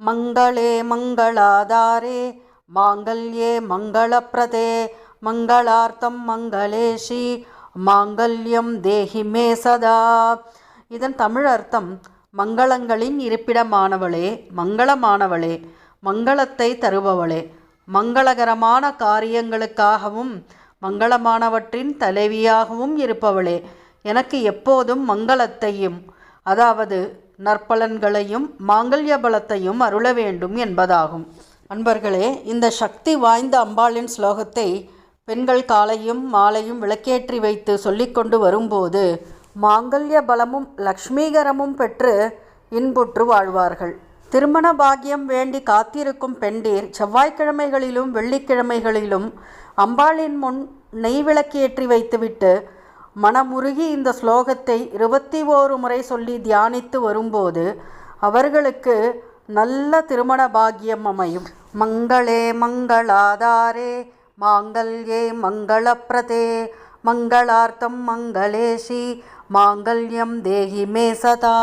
மங்களே மங்களாதாரே மாங்கல்யே மங்களப்ரதே மங்களார்த்தம் மங்களேஷி மாங்கல்யம் தேஹி மே சதா. இதன் தமிழ் அர்த்தம், மங்களங்களின் இருப்பிடமானவளே, மங்களமானவளே, மங்களத்தை தருபவளே, மங்களகரமான காரியங்களுக்காகவும் மங்களமானவற்றின் தலைவியாகவும் இருப்பவளே, எனக்கு எப்போதும் மங்களத்தையும், அதாவது நற்பலன்களையும் மாங்கல்ய பலத்தையும் அருள வேண்டும் என்பதாகும். அன்பர்களே, இந்த சக்தி வாய்ந்த அம்பாளின் ஸ்லோகத்தை பெண்கள் காலையும் மாலையும் விளக்கேற்றி வைத்து சொல்லிக்கொண்டு வரும்போது மாங்கல்ய பலமும் லக்ஷ்மீகரமும் பெற்று இன்புற்று வாழ்வார்கள். திருமண பாக்கியம் வேண்டி காத்திருக்கும் பெண்டீர் செவ்வாய்க்கிழமைகளிலும் வெள்ளிக்கிழமைகளிலும் அம்பாளின் முன் நெய் விளக்கேற்றி வைத்துவிட்டு மனமுருகி இந்த ஸ்லோகத்தை 21 முறை சொல்லி தியானித்து வரும்போது அவர்களுக்கு நல்ல திருமண பாக்கியம் அமையும். மங்களே மங்களாதாரே மாங்கல்யே மங்களப்ரதே மங்களார்த்தம் மங்களேஷி மாங்கல்யம் தேஹி மே சதா.